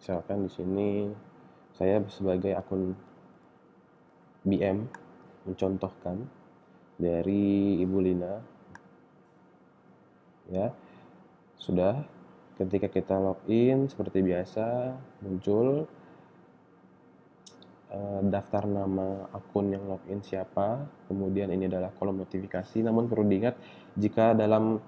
Misalkan di sini saya sebagai akun BM mencontohkan dari Ibu Lina, ya. Sudah, ketika kita login seperti biasa muncul daftar nama akun yang login siapa, kemudian ini adalah kolom notifikasi. Namun perlu diingat, jika dalam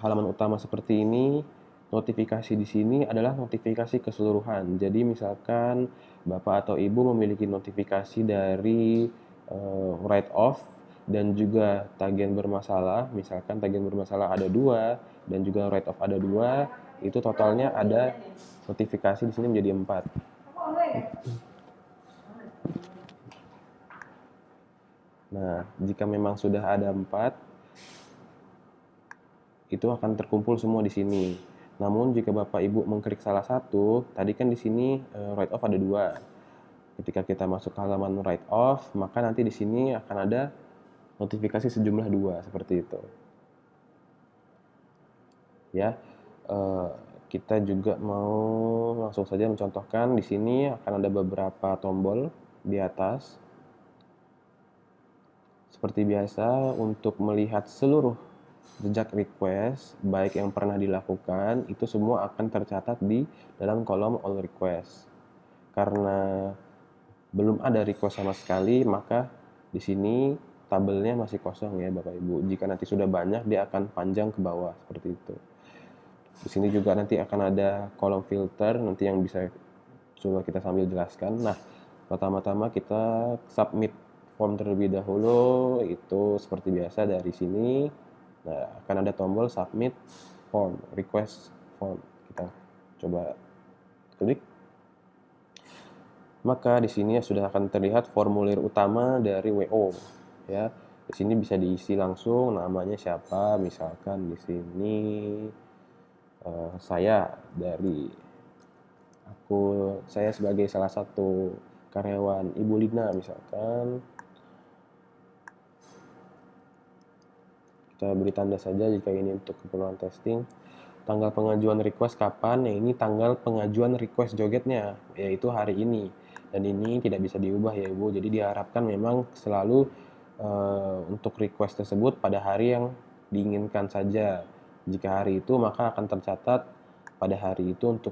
halaman utama seperti ini, notifikasi di sini adalah notifikasi keseluruhan. Jadi misalkan Bapak atau Ibu memiliki notifikasi dari write off dan juga tagihan bermasalah, misalkan tagihan bermasalah ada 2 dan juga write off ada 2, itu totalnya ada notifikasi di sini menjadi 4. Nah, jika memang sudah ada 4, itu akan terkumpul semua di sini. Namun jika Bapak Ibu mengklik salah satu, tadi kan di sini write off ada 2. Ketika kita masuk ke halaman write off, maka nanti di sini akan ada notifikasi sejumlah 2 seperti itu. Ya, kita juga mau langsung saja mencontohkan. Di sini akan ada beberapa tombol di atas. Seperti biasa, untuk melihat seluruh jejak request, baik yang pernah dilakukan, itu semua akan tercatat di dalam kolom all request. Karena belum ada request sama sekali, maka di sini tabelnya masih kosong ya Bapak Ibu. Jika nanti sudah banyak, dia akan panjang ke bawah seperti itu. Di sini juga nanti akan ada kolom filter, nanti yang bisa coba kita sambil jelaskan. Nah, pertama-tama kita submit form terlebih dahulu, itu seperti biasa dari sini. Nah, akan ada tombol submit form, request form. Kita coba klik. Maka di sini sudah akan terlihat formulir utama dari WO, ya. Di sini bisa diisi langsung namanya siapa, misalkan di sini saya saya sebagai salah satu karyawan Ibu Lina misalkan. Kita beri tanda saja jika ini untuk keperluan testing. Tanggal pengajuan request kapan? Ya, ini tanggal pengajuan request jogetnya, yaitu hari ini. Dan ini tidak bisa diubah ya Ibu. Jadi diharapkan memang selalu untuk request tersebut pada hari yang diinginkan saja. Jika hari itu, maka akan tercatat pada hari itu untuk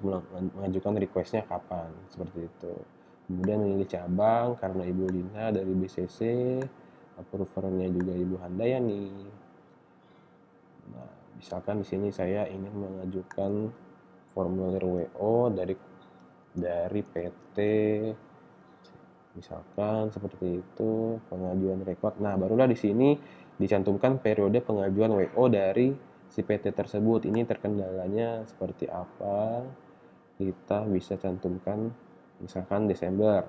mengajukan requestnya kapan. Seperti itu. Kemudian memilih cabang karena Ibu Lina dari BCC, approvernya juga Ibu Handayani. Nah, misalkan di sini saya ingin mengajukan formulir WO dari PT, misalkan seperti itu, pengajuan rekod. Nah, barulah di sini dicantumkan periode pengajuan WO dari si PT tersebut. Ini terkendalanya seperti apa? Kita bisa cantumkan misalkan Desember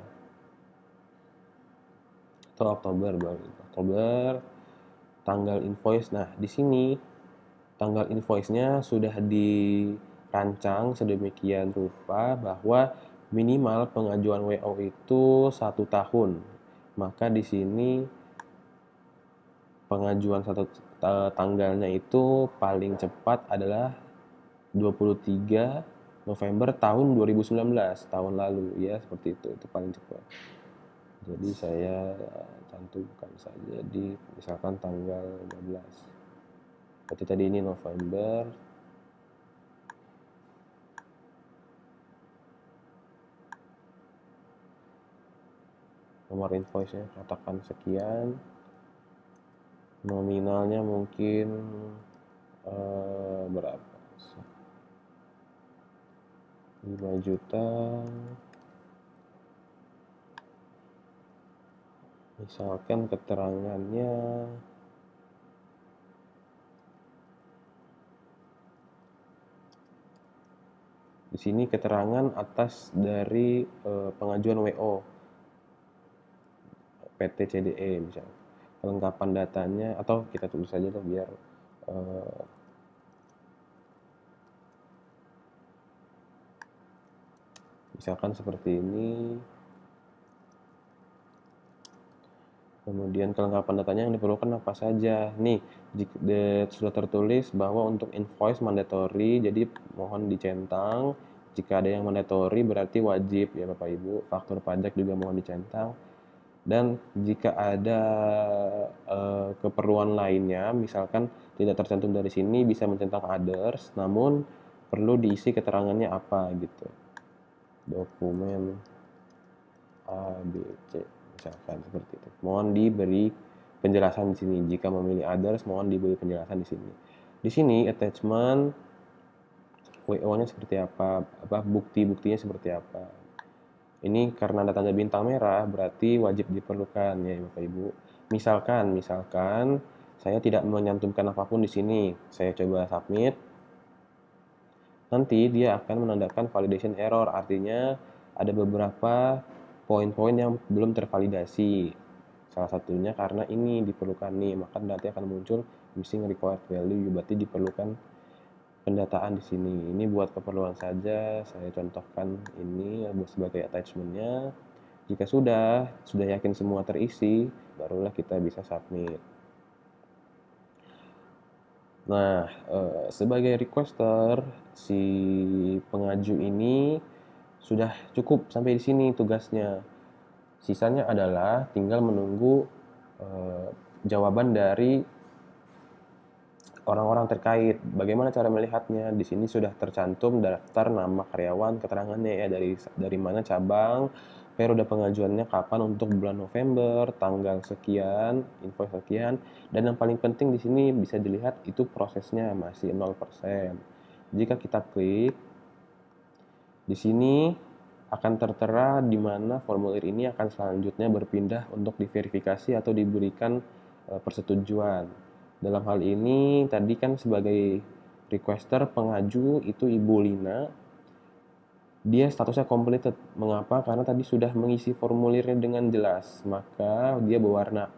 atau Oktober, tanggal invoice. Nah, di sini tanggal invoice-nya sudah dirancang sedemikian rupa bahwa minimal pengajuan WO itu 1 tahun. Maka di sini pengajuan tanggalnya itu paling cepat adalah 23 November tahun 2019, tahun lalu ya, seperti itu paling cepat. Jadi saya cantumkan saja di misalkan tanggal 15. Berarti tadi ini November. Nomor invoice-nya katakan sekian. Nominalnya mungkin berapa? 5 juta. Misalkan keterangannya di sini keterangan atas dari pengajuan WO PT CDE misalnya. Kelengkapan datanya, atau kita tulis saja tuh biar misalkan seperti ini. Kemudian kelengkapan datanya yang diperlukan apa saja. Nih, sudah tertulis bahwa untuk invoice mandatory, jadi mohon dicentang Jika ada yang mandatory berarti wajib ya Bapak Ibu, faktur pajak juga mohon dicentang. Dan jika ada keperluan lainnya, misalkan tidak tercantum dari sini, bisa mencentang others, namun perlu diisi keterangannya apa gitu. Dokumen A, B, C, misalkan seperti itu. Mohon diberi penjelasan di sini. Jika memilih others, mohon diberi penjelasan di sini. Di sini attachment WO-nya seperti apa bukti-buktinya seperti apa. Ini karena ada tanda bintang merah, berarti wajib diperlukan ya Bapak Ibu. Misalkan saya tidak menyantumkan apapun di sini, saya coba submit, nanti dia akan menandakan validation error, artinya ada beberapa poin-poin yang belum tervalidasi. Salah satunya karena ini diperlukan nih, maka nanti akan muncul missing required value, berarti diperlukan pendataan di sini. Ini buat keperluan saja, saya contohkan ini sebagai attachment-nya. Jika sudah yakin semua terisi, barulah kita bisa submit. Nah, sebagai requester, si pengaju ini sudah cukup sampai di sini tugasnya. Sisanya adalah tinggal menunggu jawaban dari orang-orang terkait. Bagaimana cara melihatnya? Di sini sudah tercantum daftar nama karyawan, keterangannya ya dari mana cabang, periode pengajuannya kapan untuk bulan November, tanggal sekian, info sekian, dan yang paling penting di sini bisa dilihat itu prosesnya masih 0%. Jika kita klik di sini akan tertera di mana formulir ini akan selanjutnya berpindah untuk diverifikasi atau diberikan persetujuan. Dalam hal ini tadi kan sebagai requester pengaju itu Ibu Lina, dia statusnya completed. Mengapa? Karena tadi sudah mengisi formulirnya dengan jelas, maka dia berwarna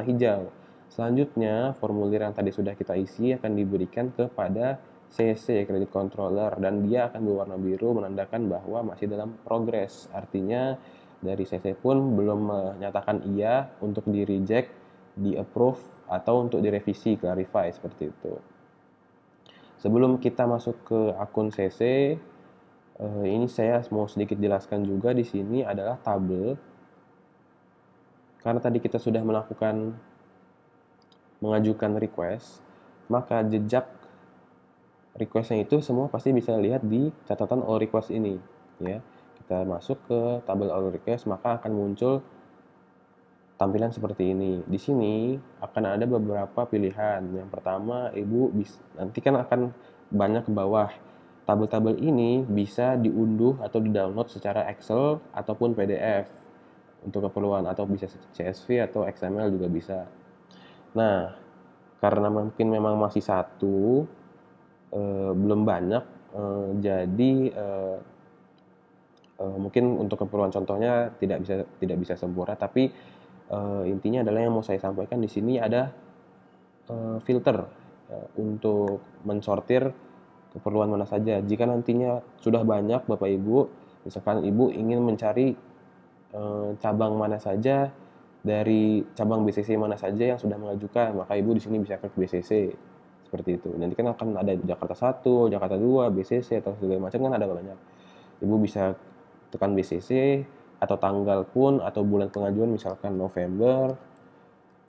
hijau. Selanjutnya formulir yang tadi sudah kita isi akan diberikan kepada CC Credit Controller dan dia akan berwarna biru menandakan bahwa masih dalam progress. Artinya dari CC pun belum menyatakan iya untuk di reject, di approve atau untuk direvisi, clarify seperti itu. Sebelum kita masuk ke akun CC, ini saya mau sedikit jelaskan juga di sini adalah tabel. Karena tadi kita sudah mengajukan request, maka jejak requestnya itu semua pasti bisa lihat di catatan all request ini ya. Kita masuk ke tabel all request, maka akan muncul tampilan seperti ini. Di sini akan ada beberapa pilihan. Yang pertama, Ibu nanti kan akan banyak ke bawah. Tabel-tabel ini bisa diunduh atau di-download secara Excel ataupun PDF untuk keperluan, atau bisa CSV atau XML juga bisa. Nah, karena mungkin memang masih satu, belum banyak, jadi mungkin untuk keperluan contohnya tidak bisa sempurna, tapi intinya adalah yang mau saya sampaikan di sini ada filter untuk mensortir keperluan mana saja. Jika nantinya sudah banyak Bapak Ibu, misalkan Ibu ingin mencari cabang mana saja dari cabang BCC mana saja yang sudah mengajukan, maka Ibu di sini bisa klik BCC seperti itu. Nanti kan akan ada Jakarta 1, Jakarta 2, BCC atau segala macam kan ada banyak. Ibu bisa tekan BCC atau tanggal pun atau bulan pengajuan misalkan November.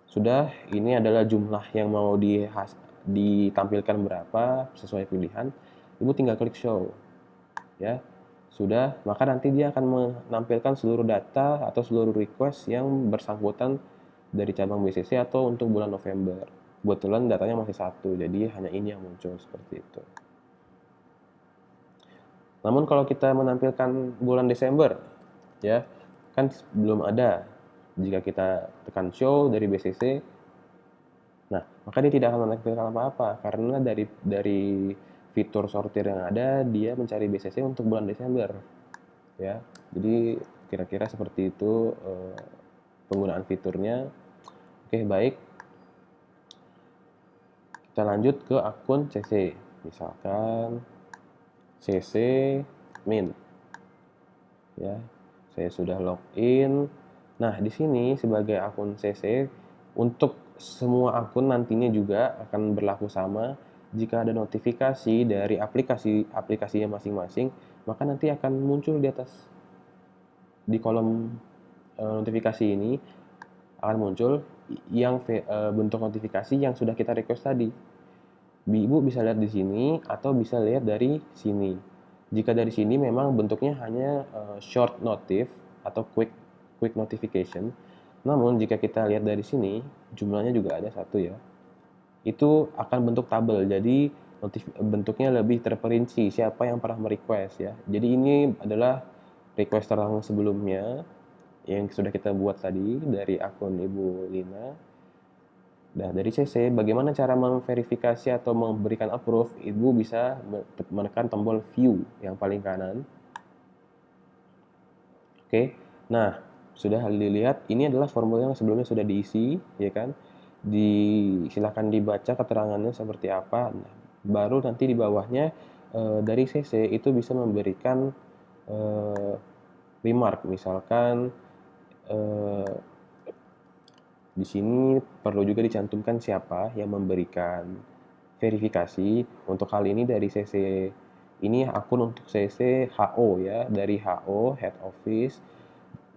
Sudah, ini adalah jumlah yang mau ditampilkan berapa sesuai pilihan. Ibu tinggal klik show. Ya. Sudah, maka nanti dia akan menampilkan seluruh data atau seluruh request yang bersangkutan dari cabang BCC atau untuk bulan November. Kebetulan datanya masih satu, jadi hanya ini yang muncul seperti itu. Namun kalau kita menampilkan bulan Desember, ya kan belum ada. Jika kita tekan show dari BCC, nah maka dia tidak akan menampilkan apa-apa karena dari fitur sortir yang ada dia mencari BCC untuk bulan Desember, ya. Jadi kira-kira seperti itu penggunaan fiturnya. Oke, baik. Kita lanjut ke akun CC. Misalkan CC min. Ya. Saya sudah login. Nah, di sini sebagai akun CC untuk semua akun nantinya juga akan berlaku sama. jika ada notifikasi dari aplikasinya masing-masing, maka nanti akan muncul di atas di kolom notifikasi ini akan muncul yang bentuk notifikasi yang sudah kita request tadi. Ibu bisa lihat di sini atau bisa lihat dari sini. Jika dari sini memang bentuknya hanya short notif atau quick notification. Namun jika kita lihat dari sini, jumlahnya juga ada satu ya. Itu akan bentuk tabel. Jadi bentuknya lebih terperinci siapa yang pernah merequest ya. Jadi ini adalah requester yang sebelumnya yang sudah kita buat tadi dari akun Ibu Lina. Nah, dari CC, bagaimana cara memverifikasi atau memberikan approve? Ibu bisa menekan tombol view yang paling kanan. Oke, nah sudah dilihat ini adalah formulir yang sebelumnya sudah diisi, ya kan? Silakan dibaca keterangannya seperti apa. Nah, baru nanti di bawahnya dari CC itu bisa memberikan remark, misalkan di sini perlu juga dicantumkan siapa yang memberikan verifikasi. Untuk hal ini dari CC ini akun untuk CC HO ya, dari HO Head Office.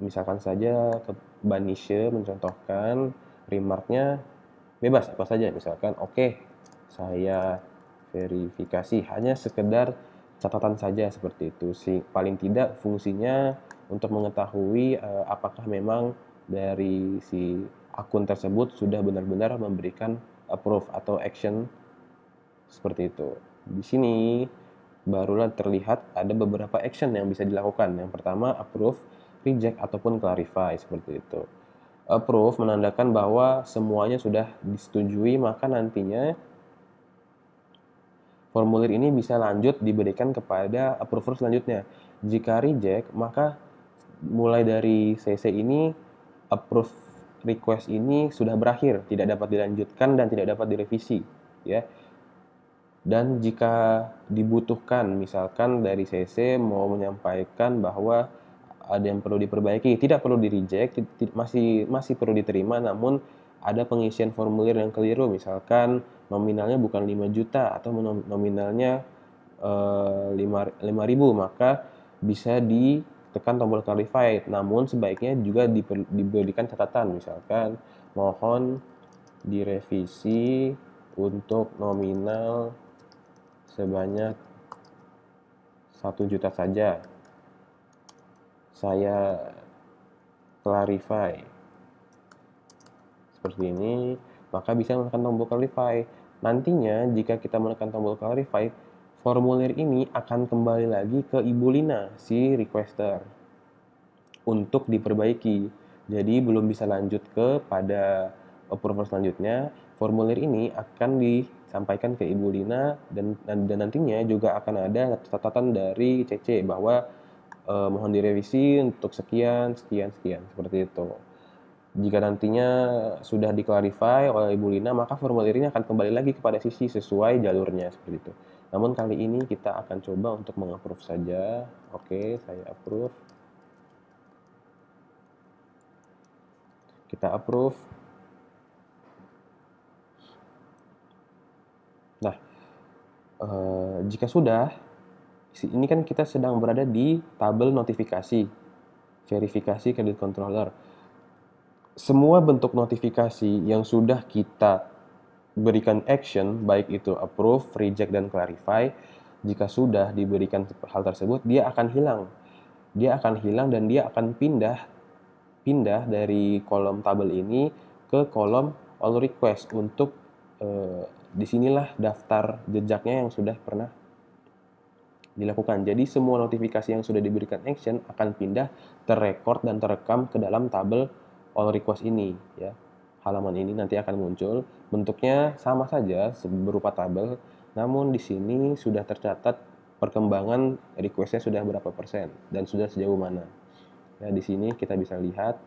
Misalkan saja ke Banishe mencontohkan remarknya bebas apa saja, misalkan oke, saya verifikasi, hanya sekedar catatan saja seperti itu sih. Paling tidak fungsinya untuk mengetahui apakah memang dari si akun tersebut sudah benar-benar memberikan approve atau action seperti itu. Di sini barulah terlihat ada beberapa action yang bisa dilakukan. Yang pertama approve, reject ataupun clarify seperti itu. Approve menandakan bahwa semuanya sudah disetujui, maka nantinya formulir ini bisa lanjut diberikan kepada approver selanjutnya. Jika reject, maka mulai dari CC ini approve request ini sudah berakhir, tidak dapat dilanjutkan dan tidak dapat direvisi, ya. Dan jika dibutuhkan, misalkan dari CC mau menyampaikan bahwa ada yang perlu diperbaiki, tidak perlu di-reject, masih perlu diterima, namun ada pengisian formulir yang keliru, misalkan nominalnya bukan 5 juta atau nominalnya 5.000, maka bisa ditekan tombol clarify. Namun sebaiknya juga diberikan catatan, misalkan mohon direvisi untuk nominal sebanyak 1 juta saja. Saya clarify seperti ini, maka bisa menekan tombol clarify. Nantinya jika kita menekan tombol clarify, formulir ini akan kembali lagi ke Ibu Lina, si requester, untuk diperbaiki. Jadi belum bisa lanjut ke pada approval selanjutnya. Formulir ini akan disampaikan ke Ibu Lina dan nantinya juga akan ada catatan dari CC bahwa mohon direvisi untuk sekian seperti itu. Jika nantinya sudah diklarify oleh Ibu Lina, maka formulir ini akan kembali lagi kepada sisi sesuai jalurnya seperti itu. Namun kali ini kita akan coba untuk meng-approve saja. Oke, saya approve. Kita approve. Nah, jika sudah, ini kan kita sedang berada di tabel notifikasi, verifikasi kredit controller. Semua bentuk notifikasi yang sudah kita berikan action, baik itu approve, reject, dan clarify, jika sudah diberikan hal tersebut, dia akan hilang. Dia akan hilang dan dia akan pindah dari kolom tabel ini ke kolom all request untuk disinilah daftar jejaknya yang sudah pernah dilakukan. Jadi semua notifikasi yang sudah diberikan action akan pindah, terrekord dan terekam ke dalam tabel all request ini ya. Halaman ini nanti akan muncul, bentuknya sama saja berupa tabel, namun di sini sudah tercatat perkembangan requestnya sudah berapa persen dan sudah sejauh mana. Ya, di sini kita bisa lihat.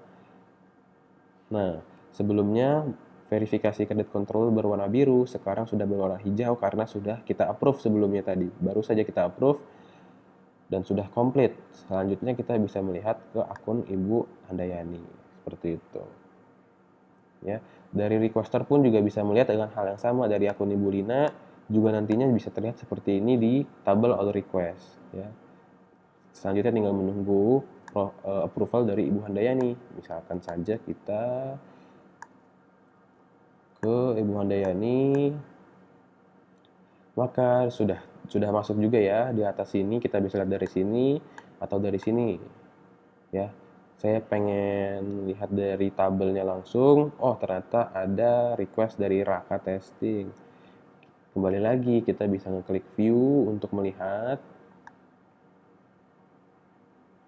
Nah, sebelumnya verifikasi kredit control berwarna biru, sekarang sudah berwarna hijau karena sudah kita approve sebelumnya tadi. Baru saja kita approve dan sudah komplit. Selanjutnya kita bisa melihat ke akun Ibu Handayani seperti itu. Ya, dari requester pun juga bisa melihat dengan hal yang sama dari akun Ibu Lina. juga nantinya bisa terlihat seperti ini di tabel all request ya. Selanjutnya tinggal menunggu approval dari Ibu Handayani. Misalkan saja kita ke Ibu Handayani, maka sudah masuk juga ya di atas sini. Kita bisa lihat dari sini atau dari sini ya. Saya pengen lihat dari tabelnya langsung. Oh, ternyata ada request dari Raka Testing. Kembali lagi, kita bisa ngeklik view untuk melihat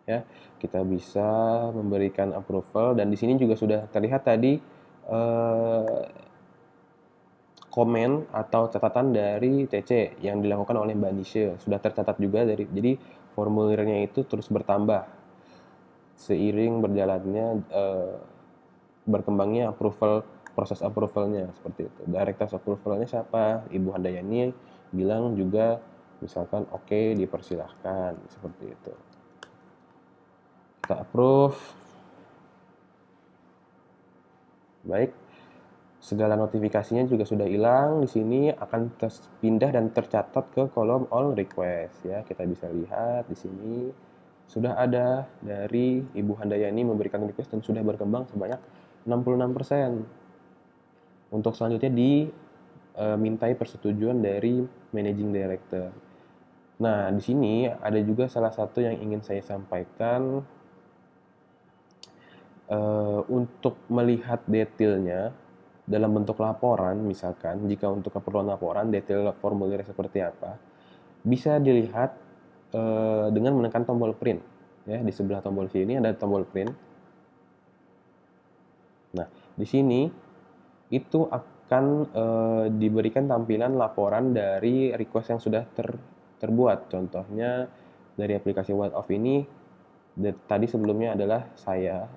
ya. Kita bisa memberikan approval dan di sini juga sudah terlihat tadi eh, komen atau catatan dari TC yang dilakukan oleh Mbak Nisha. Sudah tercatat juga jadi formulirnya itu terus bertambah seiring berjalannya berkembangnya proses approvalnya seperti itu. Director approvalnya siapa? Ibu Handayani bilang juga misalkan oke, dipersilahkan seperti itu. Kita approve. Baik. Segala notifikasinya juga sudah hilang. Di sini akan pindah dan tercatat ke kolom all request ya. Kita bisa lihat di sini sudah ada dari Ibu Handayani memberikan request dan sudah berkembang sebanyak 66%. Untuk selanjutnya dimintai persetujuan dari managing director. Nah, di sini ada juga salah satu yang ingin saya sampaikan untuk melihat detailnya dalam bentuk laporan, misalkan jika untuk keperluan laporan detail formulir seperti apa, bisa dilihat dengan menekan tombol print. Ya, di sebelah tombol sini ada tombol print. Nah, di sini itu akan diberikan tampilan laporan dari request yang sudah terbuat. Contohnya dari aplikasi White Off ini, tadi sebelumnya adalah saya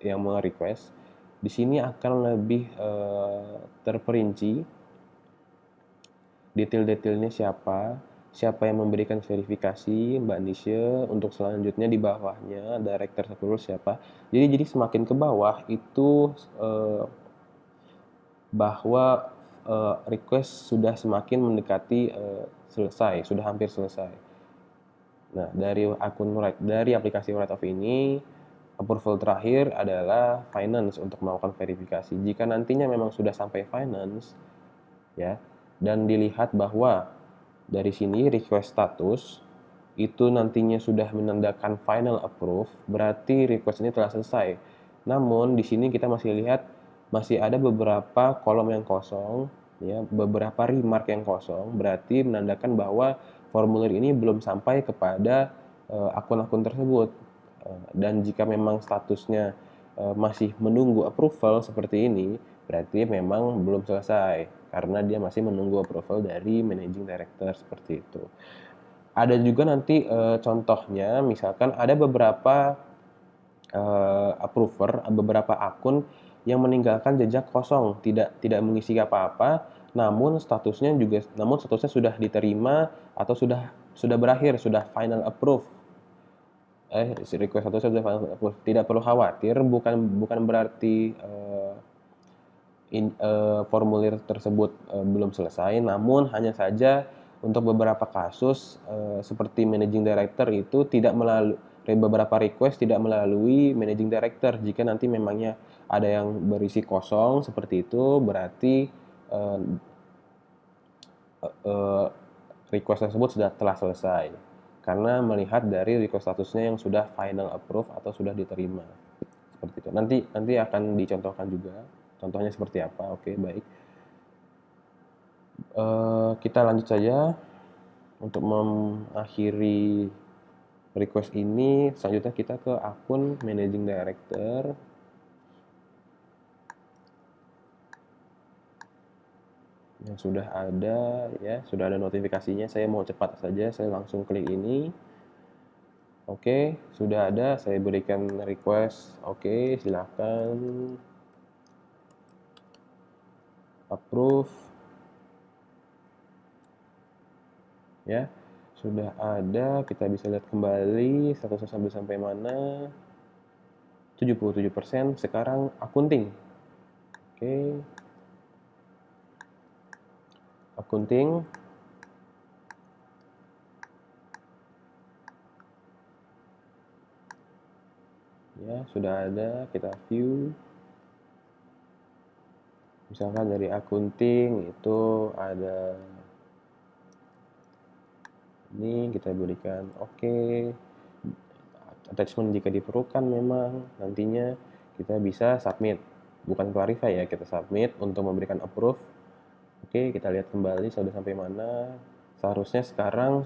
yang merequest. Di sini akan lebih terperinci detail-detailnya siapa yang memberikan verifikasi, Mbak Nisha. Untuk selanjutnya di bawahnya director approval siapa. Jadi semakin ke bawah itu bahwa request sudah semakin mendekati selesai, sudah hampir selesai. Nah, dari aplikasi Write Off ini, approval terakhir adalah finance untuk melakukan verifikasi. Jika nantinya memang sudah sampai finance, ya, dan dilihat bahwa dari sini request status itu nantinya sudah menandakan final approve, berarti request ini telah selesai. Namun di sini kita masih lihat masih ada beberapa kolom yang kosong, ya, beberapa remark yang kosong, berarti menandakan bahwa formulir ini belum sampai kepada akun-akun tersebut. Dan jika memang statusnya masih menunggu approval seperti ini, berarti memang belum selesai karena dia masih menunggu approval dari managing director seperti itu. Ada juga nanti contohnya, misalkan ada beberapa approver, beberapa akun yang meninggalkan jejak kosong, tidak mengisi apa-apa, namun statusnya sudah diterima atau sudah berakhir, sudah final approve. Request statusnya sudah final approve. Tidak perlu khawatir, bukan berarti formulir tersebut belum selesai, namun hanya saja untuk beberapa kasus seperti managing director itu tidak melalui beberapa request tidak melalui managing director. Jika nanti memangnya ada yang berisi kosong seperti itu, berarti request tersebut telah selesai karena melihat dari request statusnya yang sudah final approve atau sudah diterima seperti itu. Nanti akan dicontohkan juga contohnya seperti apa. Oke, baik. Kita lanjut saja untuk mengakhiri request ini. Selanjutnya kita ke akun managing director. Yang sudah ada ya, sudah ada notifikasinya. Saya mau cepat saja, saya langsung klik ini. Oke, sudah ada, saya berikan request. Oke, silakan approve. Ya, sudah ada, kita bisa lihat kembali statusnya sampai mana. 77%. Sekarang akunting. Oke. akunting. Ya, sudah ada, kita view. Misalkan dari akunting itu ada ini, kita berikan oke. Attachment jika diperlukan memang nantinya kita bisa submit. Bukan clarify ya, kita submit untuk memberikan approve. Oke, kita lihat kembali sudah sampai mana. Seharusnya sekarang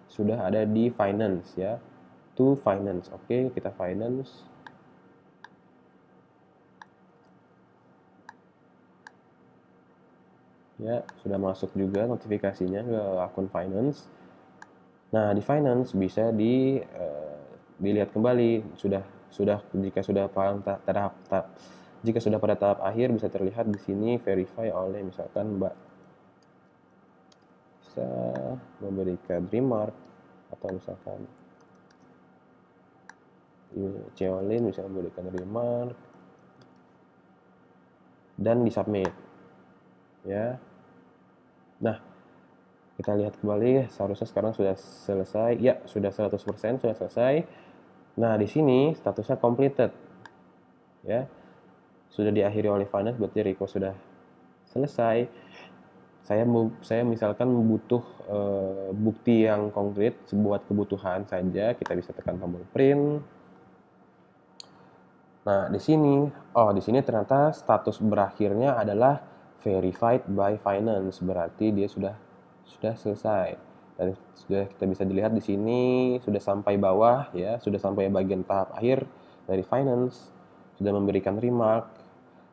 sudah ada di finance ya. To finance. Oke, kita finance. Ya, sudah masuk juga notifikasinya ke akun finance. Nah, di finance bisa dilihat kembali jika sudah jika sudah pada tahap akhir bisa terlihat di sini verify oleh misalkan Mbak bisa memberikan remark atau misalkan Ceolin bisa memberikan remark dan disubmit ya. Nah, kita lihat kembali seharusnya sekarang sudah selesai. Ya, sudah 100% sudah selesai. Nah, di sini statusnya completed ya. Sudah diakhiri oleh finance berarti request sudah selesai. Saya misalkan butuh bukti yang konkret buat kebutuhan saja, kita bisa tekan tombol print. Nah, di sini ternyata status berakhirnya adalah verified by finance, berarti dia sudah selesai. Dan sudah kita bisa dilihat di sini sudah sampai bawah ya, sudah sampai bagian tahap akhir dari finance, sudah memberikan remark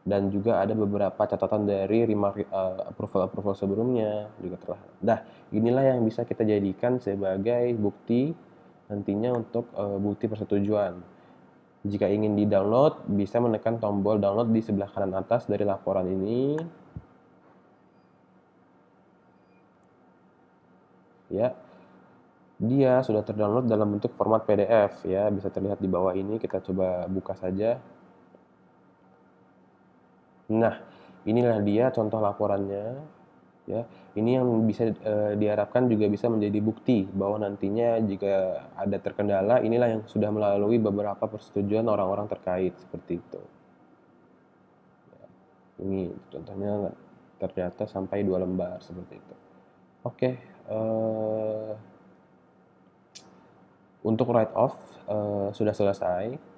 dan juga ada beberapa catatan dari remark approval sebelumnya juga telah. Nah, inilah yang bisa kita jadikan sebagai bukti nantinya untuk bukti persetujuan. Jika ingin di-download, bisa menekan tombol download di sebelah kanan atas dari laporan ini. Ya, dia sudah terdownload dalam bentuk format PDF ya, bisa terlihat di bawah ini. Kita coba buka saja. Nah, inilah dia contoh laporannya ya. Ini yang bisa diharapkan juga bisa menjadi bukti bahwa nantinya jika ada terkendala, inilah yang sudah melalui beberapa persetujuan orang-orang terkait seperti itu. Ini contohnya ternyata sampai 2 lembar seperti itu. Oke, untuk write off sudah selesai.